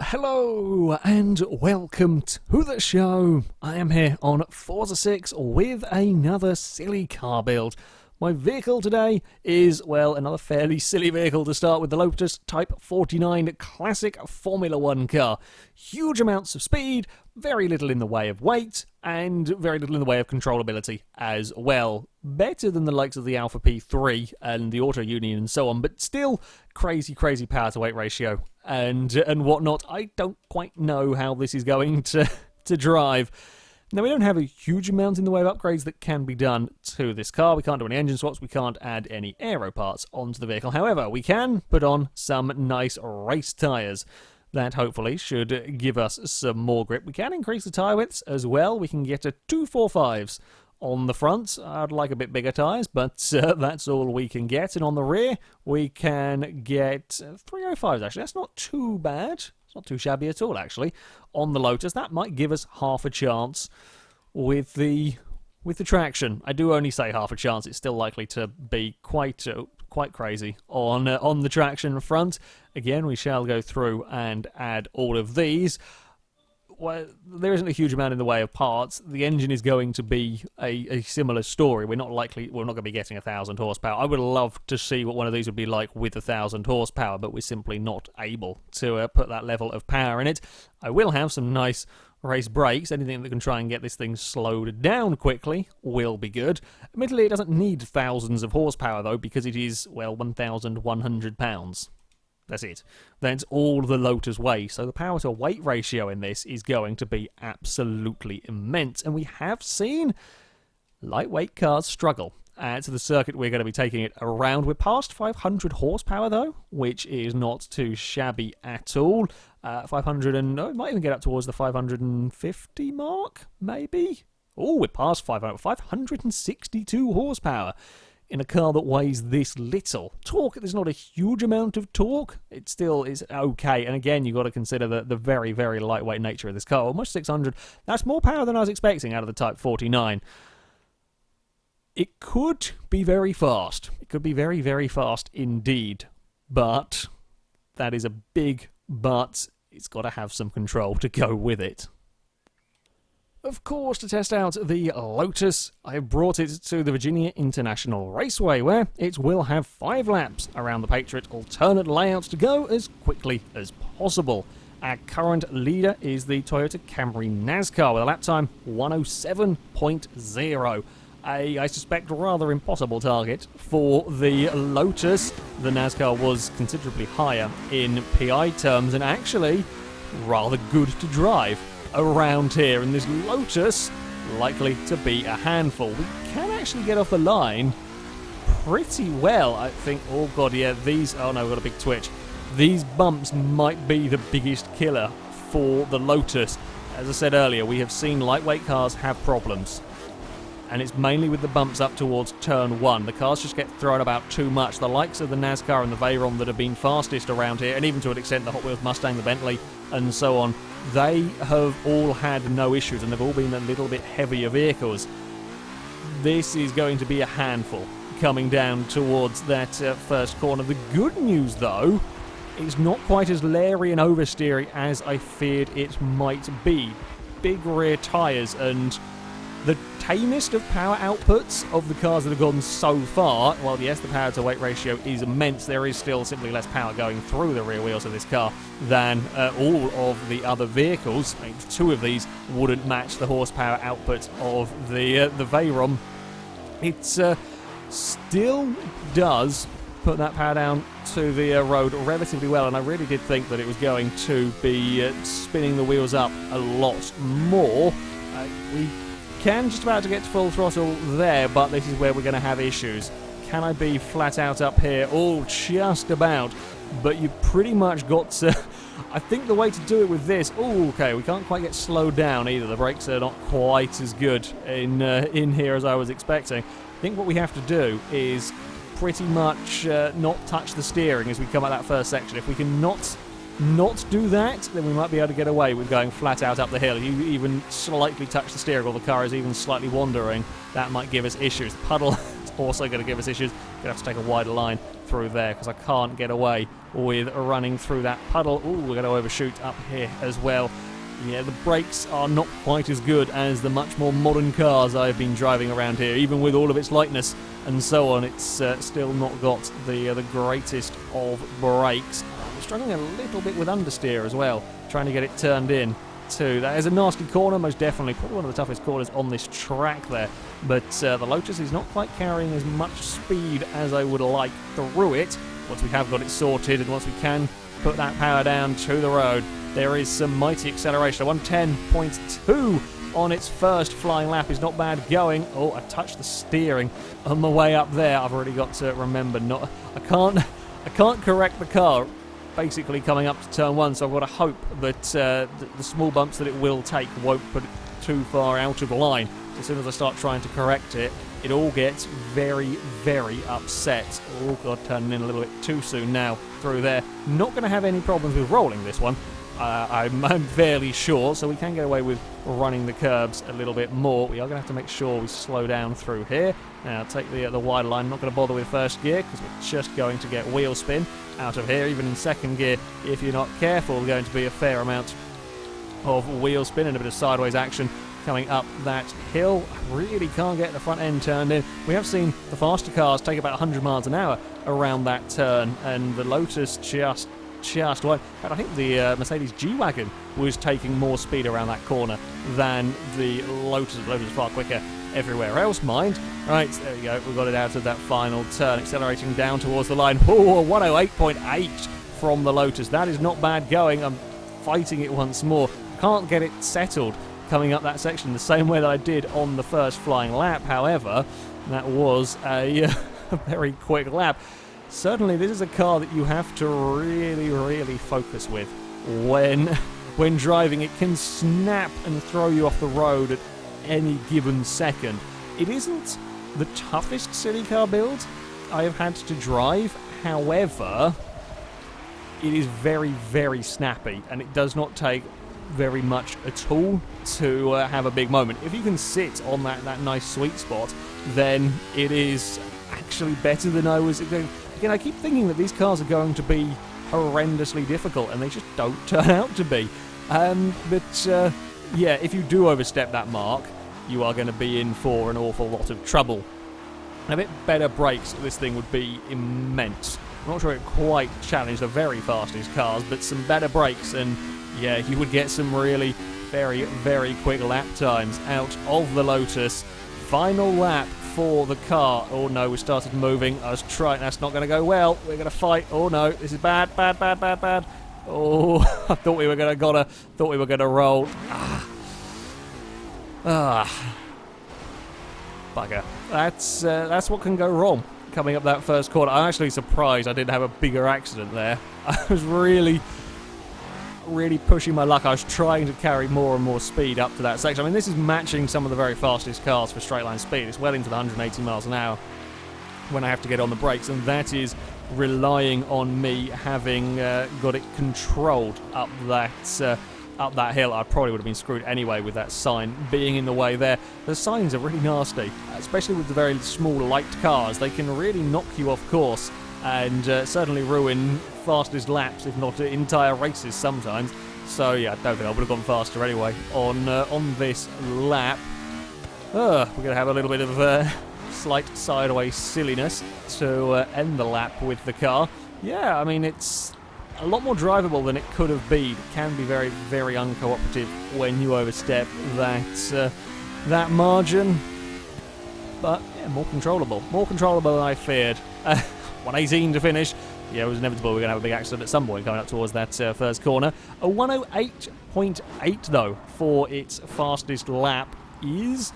Hello and welcome to the show. I am here on Forza 6 with another silly car build. My vehicle today is, well, another fairly silly vehicle to start with, the Lotus Type 49 classic Formula 1 car. Huge amounts of speed, very little in the way of weight, and very little in the way of controllability as well. Better than the likes of the Alpha P3 and the Auto Union and so on, but still crazy power to weight ratio and whatnot. I don't quite know how this is going to drive. Now, we don't have a huge amount in the way of upgrades that can be done to this car. We can't do any engine swaps, we can't add any aero parts onto the vehicle. However, we can put on some nice race tyres. That hopefully should give us some more grip. We can increase the tyre widths as well. We can get to 245s on the front. I'd like a bit bigger tyres, but that's all we can get. And on the rear, we can get 305s, actually. That's not too bad. Not too shabby at all, actually. On the Lotus, that might give us half a chance with the traction. I do only say half a chance. It's still likely to be quite crazy on the traction front. Again, we shall go through and add all of these. Well, there isn't a huge amount in the way of parts. The engine is going to be a similar story. We're not going to be getting 1,000 horsepower. I would love to see what one of these would be like with 1,000 horsepower, but we're simply not able to put that level of power in it. I will have some nice race brakes. Anything that can try and get this thing slowed down quickly will be good. Admittedly, it doesn't need thousands of horsepower, though, because it is, well, 1,100 pounds. That's it. That's all the Lotus weighs. So the power to weight ratio in this is going to be absolutely immense. And we have seen lightweight cars struggle to the circuit we're going to be taking it around. We're past 500 horsepower though, which is not too shabby at all. 500 and it might even get up towards the 550 mark, maybe. Oh, we're past 500. 562 horsepower. In a car that weighs this little. Torque, there's not a huge amount of torque. It still is okay. And again, you've got to consider the very lightweight nature of this car. Almost 600. That's more power than I was expecting out of the Type 49. It could be very fast. It could be very fast indeed. But that is a big but. It's got to have some control to go with it. Of course, to test out the Lotus, I have brought it to the Virginia International Raceway, where it will have 5 laps around the Patriot alternate layout to go as quickly as possible. Our current leader is the Toyota Camry NASCAR with a lap time 107.0. I suspect rather impossible target for the Lotus. The NASCAR was considerably higher in PI terms and actually rather good to drive around here, and this Lotus likely to be a handful. We can actually get off the line pretty well, I think. Oh god, yeah, these... Oh no, we've got a big twitch. These bumps might be the biggest killer for the Lotus. As I said earlier, we have seen lightweight cars have problems, and it's mainly with the bumps up towards turn 1. The cars just get thrown about too much. The likes of the NASCAR and the Veyron that have been fastest around here, and even to an extent the Hot Wheels Mustang, the Bentley, and so on, they have all had no issues, and they've all been a little bit heavier vehicles. This is going to be a handful coming down towards that first corner. The good news, though, is not quite as leery and oversteery as I feared it might be. Big rear tyres and the tamest of power outputs of the cars that have gone so far. Well, yes, the power to weight ratio is immense. There is still simply less power going through the rear wheels of this car than all of the other vehicles. I mean, 2 of these wouldn't match the horsepower output of the Veyron. It still does put that power down to the road relatively well, and I really did think that it was going to be spinning the wheels up a lot more. We can just about to get to full throttle there, but this is where we're going to have issues. Can I be flat out up here? Oh, just about. But you've pretty much got to... I think the way to do it with this... Oh, okay, we can't quite get slowed down either. The brakes are not quite as good in here as I was expecting. I think what we have to do is pretty much not touch the steering as we come out that first section. If we can not do that, then we might be able to get away with going flat out up the hill. If you even slightly touch the steering or the car is even slightly wandering, that might give us issues. The puddle also going to give us issues. Going to have to take a wider line through there because I can't get away with running through that puddle. Ooh, we're going to overshoot up here as well. Yeah, the brakes are not quite as good as the much more modern cars I've been driving around here. Even with all of its lightness and so on, it's still not got the greatest of brakes. I'm struggling a little bit with understeer as well, trying to get it turned in too. That is a nasty corner, most definitely. Probably one of the toughest corners on this track there. But the Lotus is not quite carrying as much speed as I would like through it. Once we have got it sorted and once we can put that power down to the road, there is some mighty acceleration. 110.2 on its first flying lap is not bad going. Oh, I touched the steering on the way up there. I've already got to remember I can't correct the car basically coming up to turn 1, so I've got to hope that the small bumps that it will take won't put it too far out of line. So as soon as I start trying to correct it, it all gets very, very upset. Oh god, turning in a little bit too soon now through there. Not going to have any problems with rolling this one. I'm fairly sure, so we can get away with running the curbs a little bit more. We are going to have to make sure we slow down through here. Now, take the wide line. Not going to bother with first gear because we're just going to get wheel spin out of here. Even in second gear, if you're not careful, going to be a fair amount of wheel spin and a bit of sideways action coming up that hill. I really can't get the front end turned in. We have seen the faster cars take about 100 miles an hour around that turn, and the Lotus just wide. But I think the Mercedes G-Wagon was taking more speed around that corner than the Lotus. The Lotus is far quicker everywhere else, mind. Right, there we go. We've got it out of that final turn, accelerating down towards the line. Oh, 108.8 from the Lotus. That is not bad going. I'm fighting it once more. Can't get it settled coming up that section the same way that I did on the first flying lap. However, that was a very quick lap. Certainly, this is a car that you have to really, really focus with when driving. It can snap and throw you off the road at any given second. It isn't the toughest silly car build I have had to drive. However, it is very, very snappy, and it does not take very much at all to have a big moment. If you can sit on that nice sweet spot, then it is actually better than I was expecting. Again, I keep thinking that these cars are going to be horrendously difficult, and they just don't turn out to be. Yeah, if you do overstep that mark, you are going to be in for an awful lot of trouble. A bit better brakes, this thing would be immense. I'm not sure it quite challenged the very fastest cars, but some better brakes, and yeah, you would get some really very, very quick lap times out of the Lotus. Final lap for the car. Oh no, we started moving. I was trying. That's not going to go well. We're going to fight. Oh no, this is bad, bad, bad, bad, bad. Oh, I thought we were going to roll. Bugger. That's what can go wrong coming up that first corner. I'm actually surprised I didn't have a bigger accident there. I was really pushing my luck. I was trying to carry more and more speed up to that section. I mean, this is matching some of the very fastest cars for straight line speed. It's well into the 180 miles an hour when I have to get on the brakes, and that is relying on me having got it controlled up that hill. I probably would have been screwed anyway with that sign being in the way there. The signs are really nasty, especially with the very small light cars. They can really knock you off course and certainly ruin fastest laps, if not entire races sometimes. So yeah, I don't think I would have gone faster anyway on this lap. We're going to have a little bit of slight sideways silliness to end the lap with the car. Yeah, I mean, it's a lot more drivable than it could have been. It can be very, very uncooperative when you overstep that margin. But yeah, more controllable than I feared. 118 to finish. Yeah, it was inevitable we're going to have a big accident at some point coming up towards that first corner. A 108.8 though for its fastest lap is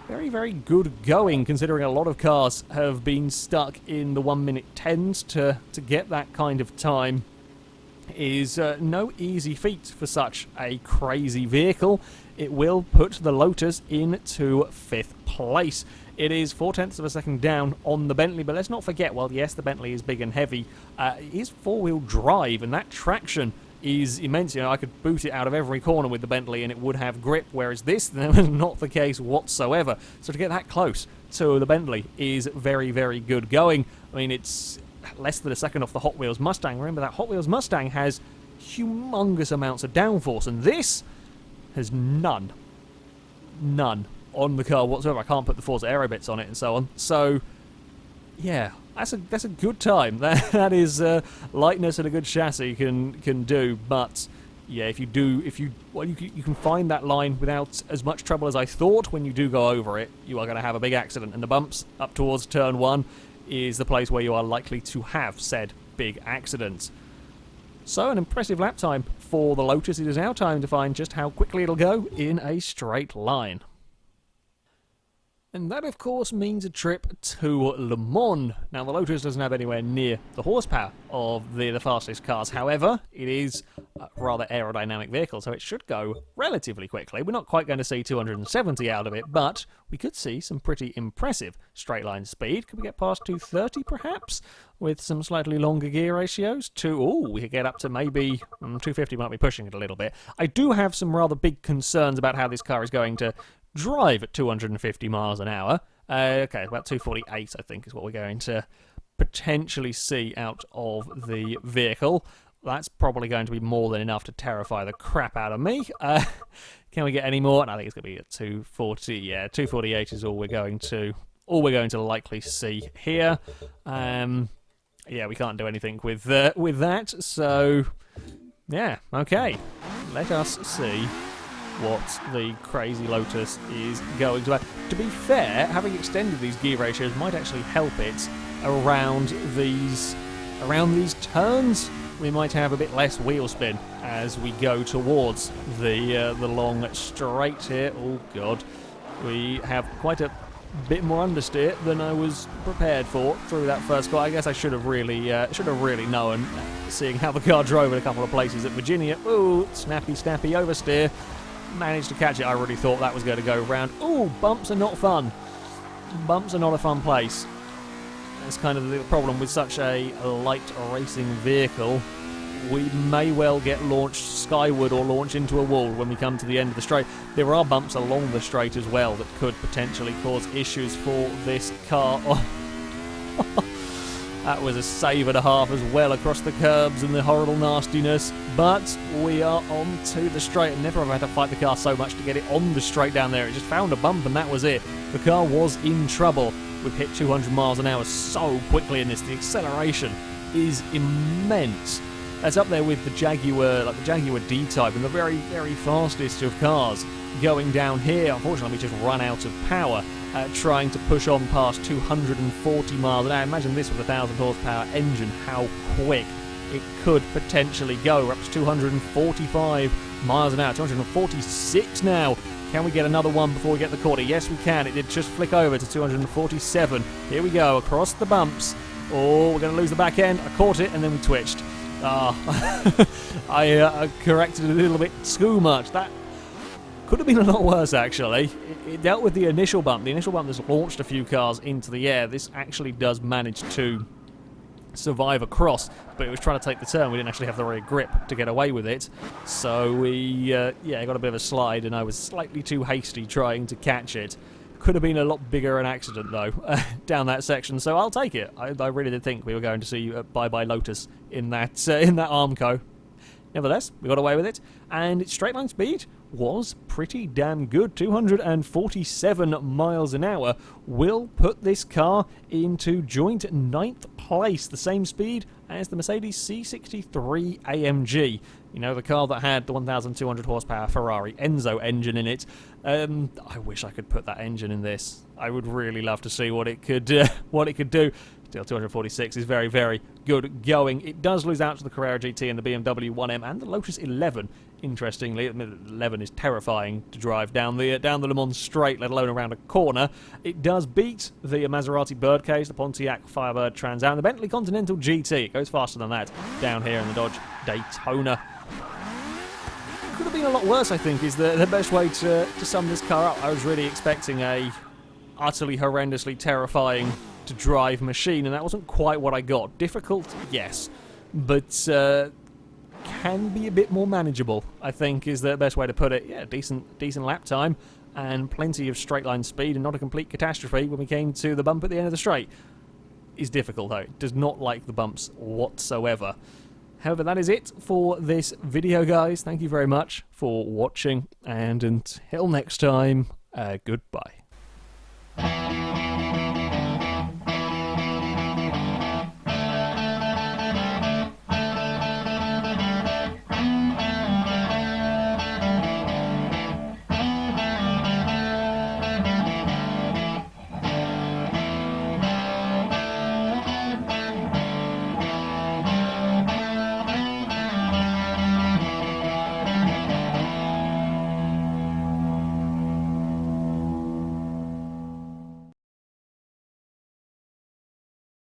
very, very good going, considering a lot of cars have been stuck in the 1 minute 10s. To get that kind of time is no easy feat for such a crazy vehicle. It will put the Lotus into 5th place. It is 0.4 of a second down on the Bentley, but let's not forget, well, yes, the Bentley is big and heavy. It is four-wheel drive, and that traction is immense. You know, I could boot it out of every corner with the Bentley and it would have grip, whereas this was not the case whatsoever. So to get that close to the Bentley is very, very good going. I mean, it's less than a second off the Hot Wheels Mustang. Remember, that Hot Wheels Mustang has humongous amounts of downforce, and this has none on the car whatsoever. I can't put the Forza Aero bits on it and so on. So, yeah, that's a good time. That is lightness and a good chassis can do. But yeah, you can find that line without as much trouble as I thought. When you do go over it, you are going to have a big accident, and the bumps up towards turn 1 is the place where you are likely to have said big accident. So an impressive lap time for the Lotus. It is now time to find just how quickly it'll go in a straight line. And that, of course, means a trip to Le Mans. Now, the Lotus doesn't have anywhere near the horsepower of the fastest cars. However, it is a rather aerodynamic vehicle, so it should go relatively quickly. We're not quite going to see 270 out of it, but we could see some pretty impressive straight line speed. Could we get past 230, perhaps, with some slightly longer gear ratios? We could get up to maybe 250, might be pushing it a little bit. I do have some rather big concerns about how this car is going to drive at 250 miles an hour. Okay, about 248, I think, is what we're going to potentially see out of the vehicle. That's probably going to be more than enough to terrify the crap out of me. Can we get any more? And I think it's going to be at 240. Yeah, 248 is all we're going to likely see here. Yeah, we can't do anything with that. So, yeah, okay. Let us see what the crazy Lotus is going to have. To be fair, having extended these gear ratios might actually help it around these turns. We might have a bit less wheel spin as we go towards the long straight here. Oh god, we have quite a bit more understeer than I was prepared for through that first corner. I guess I should have really known, seeing how the car drove in a couple of places at Virginia. Ooh, snappy oversteer. Managed to catch it. I really thought that was going to go round. Ooh, bumps are not fun. Bumps are not a fun place. That's kind of the problem with such a light racing vehicle. We may well get launched skyward or launch into a wall when we come to the end of the straight. There are bumps along the straight as well that could potentially cause issues for this car. That was a save and a half as well across the curbs and the horrible nastiness. But we are on to the straight, and never have I had to fight the car so much to get it on the straight down there. It just found a bump and that was it. The car was in trouble. We've hit 200 miles an hour so quickly in this. The acceleration is immense. That's up there with the Jaguar, like the Jaguar D-Type, and the very, very fastest of cars going down here. Unfortunately, we just run out of power trying to push on past 240 miles an hour. Imagine this with a 1,000 horsepower engine, how quick it could potentially go. We're up to 245 miles an hour, 246 now. Can we get another one before we get the corner? Yes, we can. It did just flick over to 247. Here we go, across the bumps. Oh, we're going to lose the back end. I caught it and then we twitched. I corrected it a little bit too much. That could have been a lot worse, actually. It dealt with the initial bump. The initial bump that's launched a few cars into the air. This actually does manage to survive across, but it was trying to take the turn. We didn't actually have the right grip to get away with it. So we, got a bit of a slide, and I was slightly too hasty trying to catch it. Could have been a lot bigger an accident, though, down that section, so I'll take it. I really did think we were going to see bye-bye Lotus in that Armco. Nevertheless, we got away with it, and its straight line speed was pretty damn good. 247 miles an hour will put this car into joint 9th place, the same speed as the Mercedes C63 AMG. You know, the car that had the 1,200 horsepower Ferrari Enzo engine in it. I wish I could put that engine in this. I would really love to see what it could do. Still, 246 is very, very good going. It does lose out to the Carrera GT and the BMW 1M and the Lotus 11. Interestingly, the 11 is terrifying to drive down the Le Mans straight, let alone around a corner. It does beat the Maserati Birdcage, the Pontiac Firebird Trans Am, and the Bentley Continental GT. It goes faster than that down here in the Dodge Daytona. Could have been a lot worse, I think, is the best way to sum this car up. I was really expecting a utterly horrendously terrifying to drive machine, and that wasn't quite what I got. Difficult, yes, but can be a bit more manageable, I think is the best way to put it. Yeah, decent lap time and plenty of straight line speed and not a complete catastrophe when we came to the bump at the end of the straight. Is difficult though, does not like the bumps whatsoever. However, that is it for this video, guys. Thank you very much for watching, and until next time, goodbye.